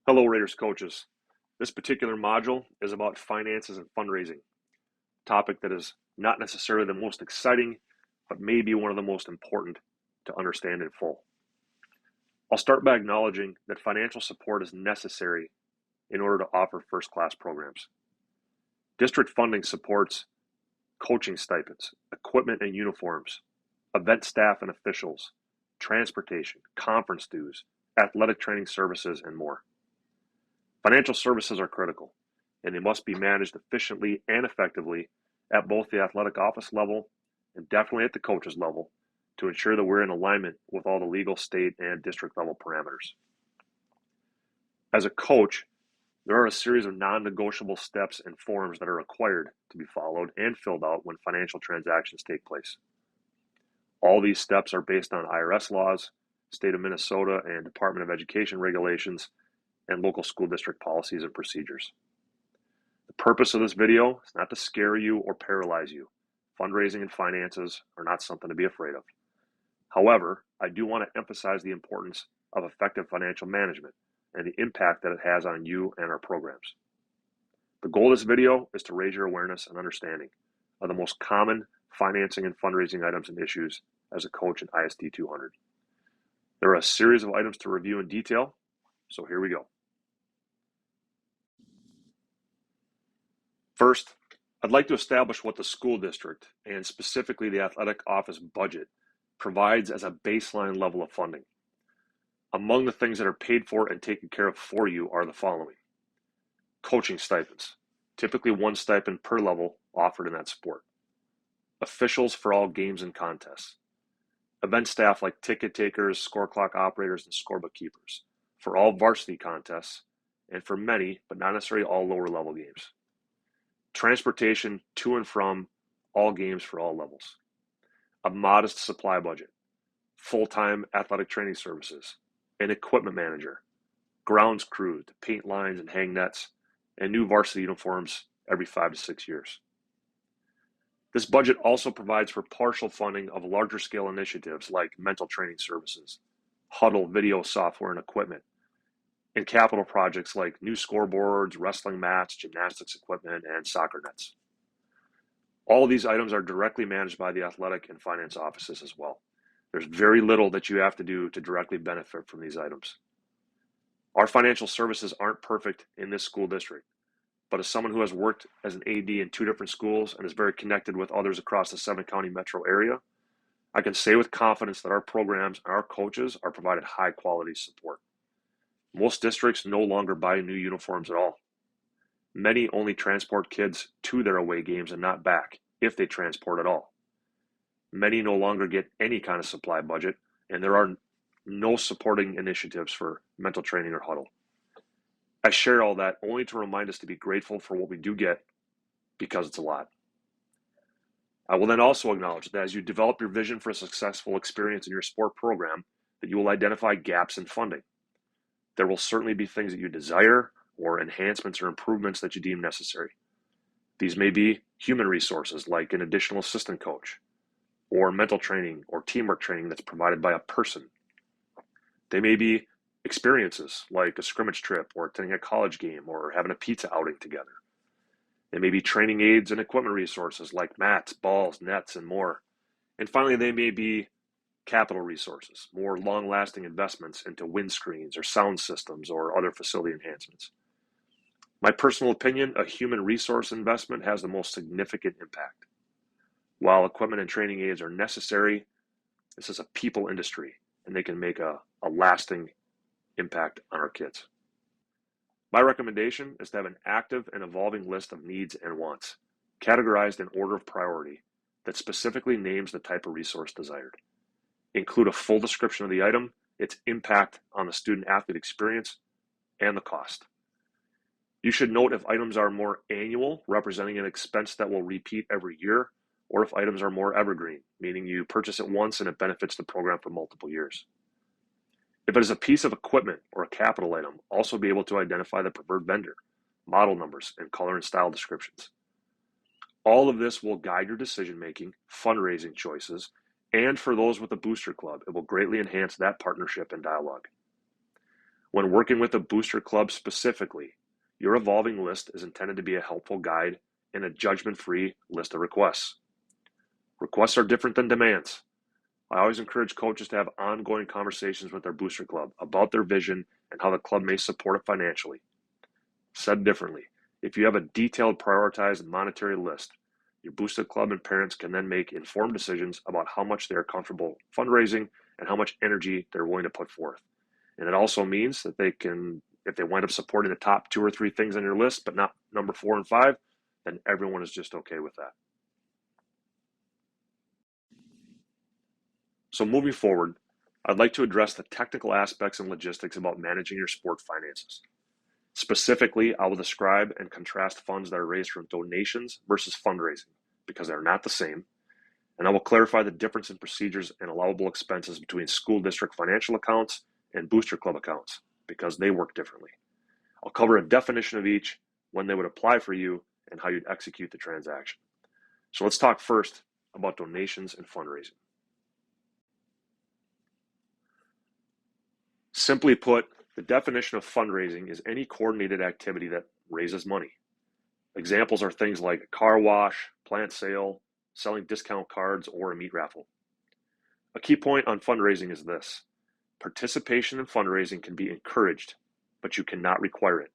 Hello, Raiders coaches. This particular module is about finances and fundraising, a topic that is not necessarily the most exciting, but maybe one of the most important to understand in full. I'll start by acknowledging that financial support is necessary in order to offer first-class programs. District funding supports coaching stipends, equipment and uniforms, event staff and officials, transportation, conference dues, athletic training services, and more. Financial services are critical, and they must be managed efficiently and effectively at both the athletic office level and definitely at the coaches level to ensure that we're in alignment with all the legal, state, and district level parameters. As a coach, there are a series of non-negotiable steps and forms that are required to be followed and filled out when financial transactions take place. All these steps are based on IRS laws, state of Minnesota and Department of Education regulations, and local school district policies and procedures. The purpose of this video is not to scare you or paralyze you. Fundraising and finances are not something to be afraid of. However, I do want to emphasize the importance of effective financial management and the impact that it has on you and our programs. The goal of this video is to raise your awareness and understanding of the most common financing and fundraising items and issues as a coach in ISD 200. There are a series of items to review in detail, so here we go. First, I'd like to establish what the school district, and specifically the athletic office budget, provides as a baseline level of funding. Among the things that are paid for and taken care of for you are the following. Coaching stipends, typically one stipend per level offered in that sport. Officials for all games and contests. Event staff like ticket takers, score clock operators, and scorebook keepers for all varsity contests and for many, but not necessarily all lower level games. Transportation to and from all games for all levels. A modest supply budget. Full-time athletic training services. An equipment manager. Grounds crew to paint lines and hang nets. And new varsity uniforms every 5 to 6 years. This budget also provides for partial funding of larger scale initiatives like mental training services, huddle video software and equipment, and capital projects like new scoreboards, wrestling mats, gymnastics equipment, and soccer nets. All of these items are directly managed by the athletic and finance offices as well. There's very little that you have to do to directly benefit from these items. Our financial services aren't perfect in this school district, but as someone who has worked as an AD in 2 different schools and is very connected with others across the 7-county metro area, I can say with confidence that our programs and our coaches are provided high quality support. Most districts no longer buy new uniforms at all. Many only transport kids to their away games and not back, if they transport at all. Many no longer get any kind of supply budget, and there are no supporting initiatives for mental training or huddle. I share all that only to remind us to be grateful for what we do get, because it's a lot. I will then also acknowledge that as you develop your vision for a successful experience in your sport program, that you will identify gaps in funding. There will certainly be things that you desire or enhancements or improvements that you deem necessary. These may be human resources like an additional assistant coach, or mental training or teamwork training that's provided by a person. They may be experiences like a scrimmage trip or attending a college game or having a pizza outing together. They may be training aids and equipment resources like mats, balls, nets, and more. And finally, they may be capital resources, more long-lasting investments into windscreens or sound systems or other facility enhancements. My personal opinion, a human resource investment has the most significant impact. While equipment and training aids are necessary, this is a people industry, and they can make a lasting impact on our kids. My recommendation is to have an active and evolving list of needs and wants, categorized in order of priority, that specifically names the type of resource desired. Include a full description of the item, its impact on the student-athlete experience, and the cost. You should note if items are more annual, representing an expense that will repeat every year, or if items are more evergreen, meaning you purchase it once and it benefits the program for multiple years. If it is a piece of equipment or a capital item, also be able to identify the preferred vendor, model numbers, and color and style descriptions. All of this will guide your decision-making, fundraising choices, and for those with the Booster Club, it will greatly enhance that partnership and dialogue. When working with a booster club specifically, your evolving list is intended to be a helpful guide and a judgment-free list of requests. Requests are different than demands. I always encourage coaches to have ongoing conversations with their booster club about their vision and how the club may support it financially. Said differently, if you have a detailed, prioritized monetary list, your booster club and parents can then make informed decisions about how much they are comfortable fundraising and how much energy they're willing to put forth. And it also means that they can, if they wind up supporting the top 2 or 3 things on your list, but not number 4 and 5, then everyone is just okay with that. So moving forward, I'd like to address the technical aspects and logistics about managing your sport finances. Specifically, I will describe and contrast funds that are raised from donations versus fundraising, because they're not the same, and I will clarify the difference in procedures and allowable expenses between school district financial accounts and booster club accounts, because they work differently. I'll cover a definition of each, when they would apply for you, and how you'd execute the transaction. So let's talk first about donations and fundraising. Simply put, the definition of fundraising is any coordinated activity that raises money. Examples are things like a car wash, plant sale, selling discount cards, or a meat raffle. A key point on fundraising is this: participation in fundraising can be encouraged, but you cannot require it.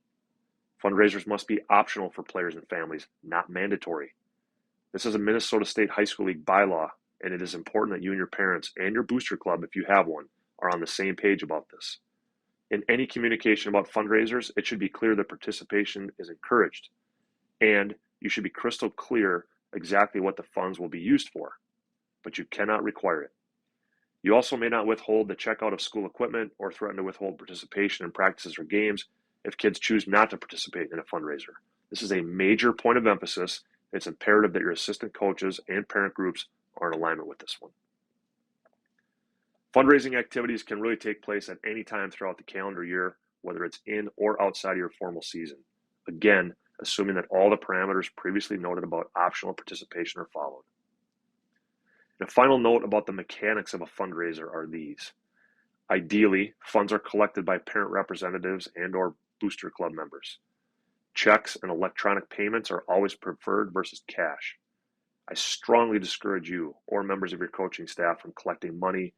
Fundraisers must be optional for players and families, not mandatory. This is a Minnesota State High School League bylaw, and it is important that you and your parents and your booster club, if you have one, are on the same page about this. In any communication about fundraisers, it should be clear that participation is encouraged, and you should be crystal clear exactly what the funds will be used for, but you cannot require it. You also may not withhold the checkout of school equipment or threaten to withhold participation in practices or games if kids choose not to participate in a fundraiser. This is a major point of emphasis. It's imperative that your assistant coaches and parent groups are in alignment with this one. Fundraising activities can really take place at any time throughout the calendar year, whether it's in or outside of your formal season. Again, assuming that all the parameters previously noted about optional participation are followed. And a final note about the mechanics of a fundraiser are these. Ideally, funds are collected by parent representatives and/or booster club members. Checks and electronic payments are always preferred versus cash. I strongly discourage you or members of your coaching staff from collecting money.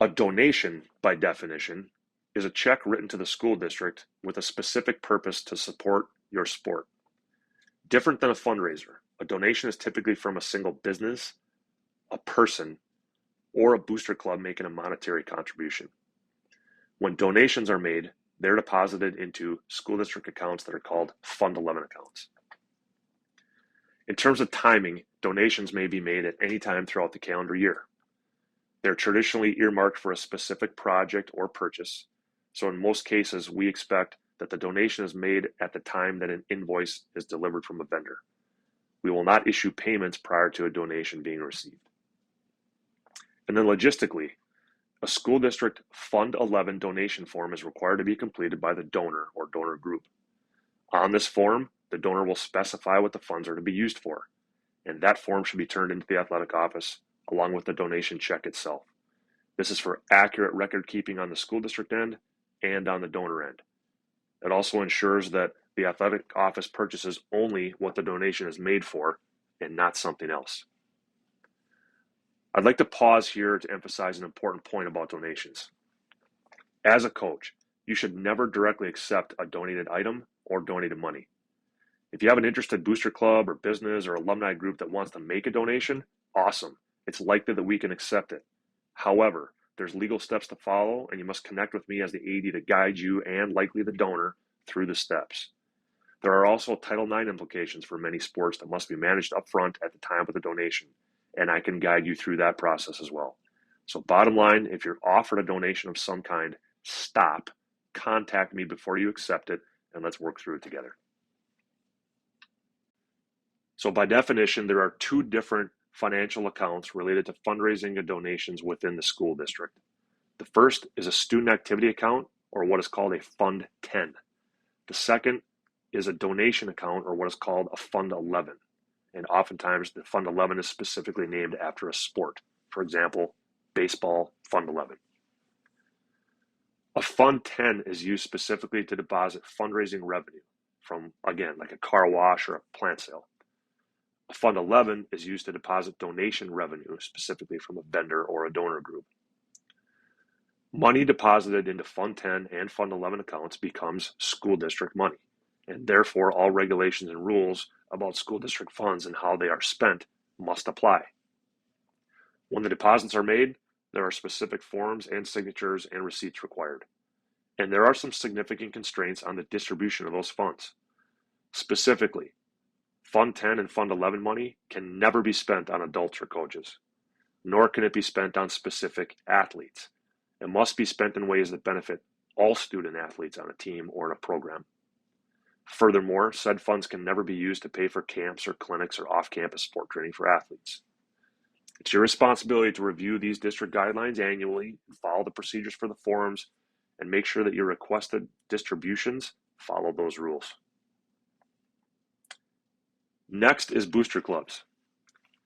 A donation, by definition, is a check written to the school district with a specific purpose to support your sport. Different than a fundraiser, a donation is typically from a single business, a person, or a booster club making a monetary contribution. When donations are made, they're deposited into school district accounts that are called Fund 11 accounts. In terms of timing, donations may be made at any time throughout the calendar year. They're traditionally earmarked for a specific project or purchase, so in most cases, we expect that the donation is made at the time that an invoice is delivered from a vendor. We will not issue payments prior to a donation being received. And then logistically, a school district Fund 11 donation form is required to be completed by the donor or donor group. On this form, the donor will specify what the funds are to be used for, and that form should be turned into the athletic office along with the donation check itself. This is for accurate record keeping on the school district end and on the donor end. It also ensures that the athletic office purchases only what the donation is made for and not something else. I'd like to pause here to emphasize an important point about donations. As a coach, you should never directly accept a donated item or donated money. If you have an interested booster club or business or alumni group that wants to make a donation, awesome. It's likely that we can accept it. However, there's legal steps to follow, and you must connect with me as the AD to guide you and likely the donor through the steps. There are also Title IX implications for many sports that must be managed upfront at the time of the donation, and I can guide you through that process as well. So bottom line, if you're offered a donation of some kind, stop, contact me before you accept it, and let's work through it together. So by definition, there are 2 different financial accounts related to fundraising and donations within the school district. The first is a student activity account, or what is called a Fund 10. The second is a donation account, or what is called a Fund 11. And oftentimes the Fund 11 is specifically named after a sport. For example, baseball, Fund 11. A Fund 10 is used specifically to deposit fundraising revenue from, again, like a car wash or a plant sale. A Fund 11 is used to deposit donation revenue, specifically from a vendor or a donor group. Money deposited into Fund 10 and Fund 11 accounts becomes school district money, and therefore all regulations and rules about school district funds and how they are spent must apply. When the deposits are made, there are specific forms and signatures and receipts required. And there are some significant constraints on the distribution of those funds. Specifically, Fund 10 and Fund 11 money can never be spent on adults or coaches, nor can it be spent on specific athletes. It must be spent in ways that benefit all student athletes on a team or in a program. Furthermore, said funds can never be used to pay for camps or clinics or off-campus sport training for athletes. It's your responsibility to review these district guidelines annually and follow the procedures for the forms and make sure that your requested distributions follow those rules. Next is booster clubs.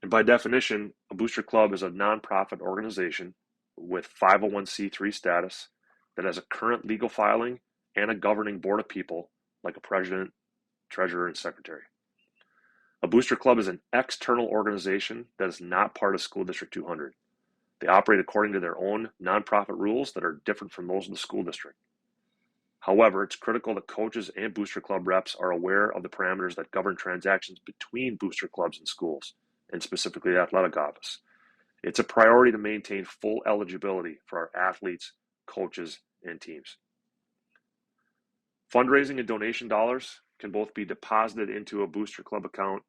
And by definition, a booster club is a nonprofit organization with 501c3 status that has a current legal filing and a governing board of people like a president, treasurer, and secretary. A booster club is an external organization that is not part of School District 200. They operate according to their own nonprofit rules that are different from those of the school district. However, it's critical that coaches and booster club reps are aware of the parameters that govern transactions between booster clubs and schools, and specifically the athletic office. It's a priority to maintain full eligibility for our athletes, coaches, and teams. Fundraising and donation dollars can both be deposited into a booster club account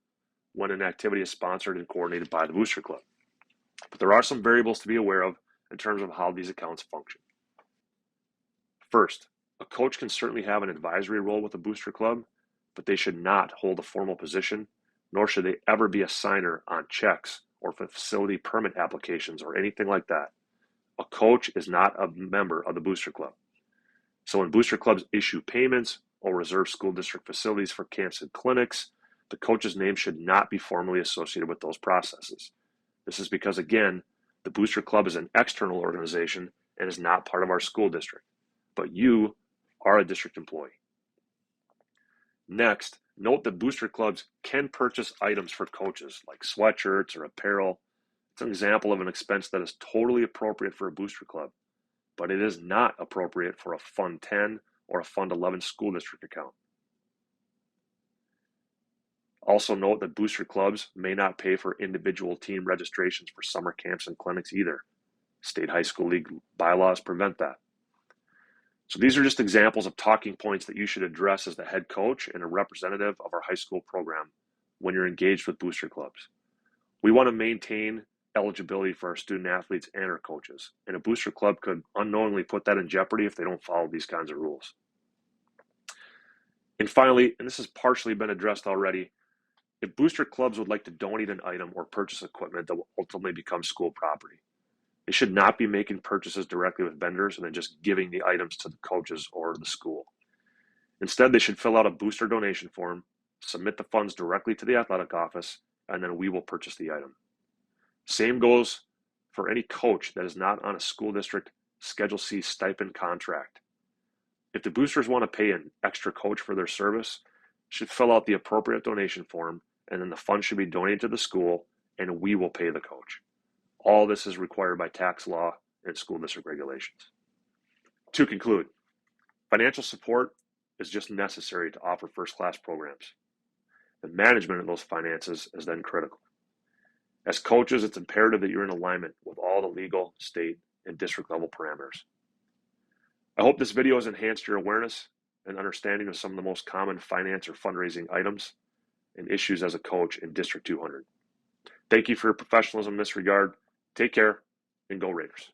when an activity is sponsored and coordinated by the booster club. But there are some variables to be aware of in terms of how these accounts function. First, a coach can certainly have an advisory role with a booster club, but they should not hold a formal position, nor should they ever be a signer on checks or facility permit applications or anything like that. A coach is not a member of the booster club. So when booster clubs issue payments or reserve school district facilities for camps and clinics, the coach's name should not be formally associated with those processes. This is because, again, the booster club is an external organization and is not part of our school district, but you are a district employee. Next, note that booster clubs can purchase items for coaches like sweatshirts or apparel. It's an example of an expense that is totally appropriate for a booster club, but it is not appropriate for a Fund 10 or a Fund 11 school district account. Also note that booster clubs may not pay for individual team registrations for summer camps and clinics either. State High School League bylaws prevent that. So these are just examples of talking points that you should address as the head coach and a representative of our high school program when you're engaged with booster clubs. We want to maintain eligibility for our student athletes and our coaches, and a booster club could unknowingly put that in jeopardy if they don't follow these kinds of rules. And finally, and this has partially been addressed already, if booster clubs would like to donate an item or purchase equipment that will ultimately become school property, they should not be making purchases directly with vendors and then just giving the items to the coaches or the school. Instead, they should fill out a booster donation form, submit the funds directly to the athletic office, and then we will purchase the item. Same goes for any coach that is not on a school district Schedule C stipend contract. If the boosters want to pay an extra coach for their service, should fill out the appropriate donation form, and then the funds should be donated to the school, and we will pay the coach. All this is required by tax law and school district regulations. To conclude, financial support is just necessary to offer first-class programs. The management of those finances is then critical. As coaches, it's imperative that you're in alignment with all the legal, state, and district level parameters. I hope this video has enhanced your awareness and understanding of some of the most common finance or fundraising items and issues as a coach in District 200. Thank you for your professionalism in this regard. Take care and go Raiders.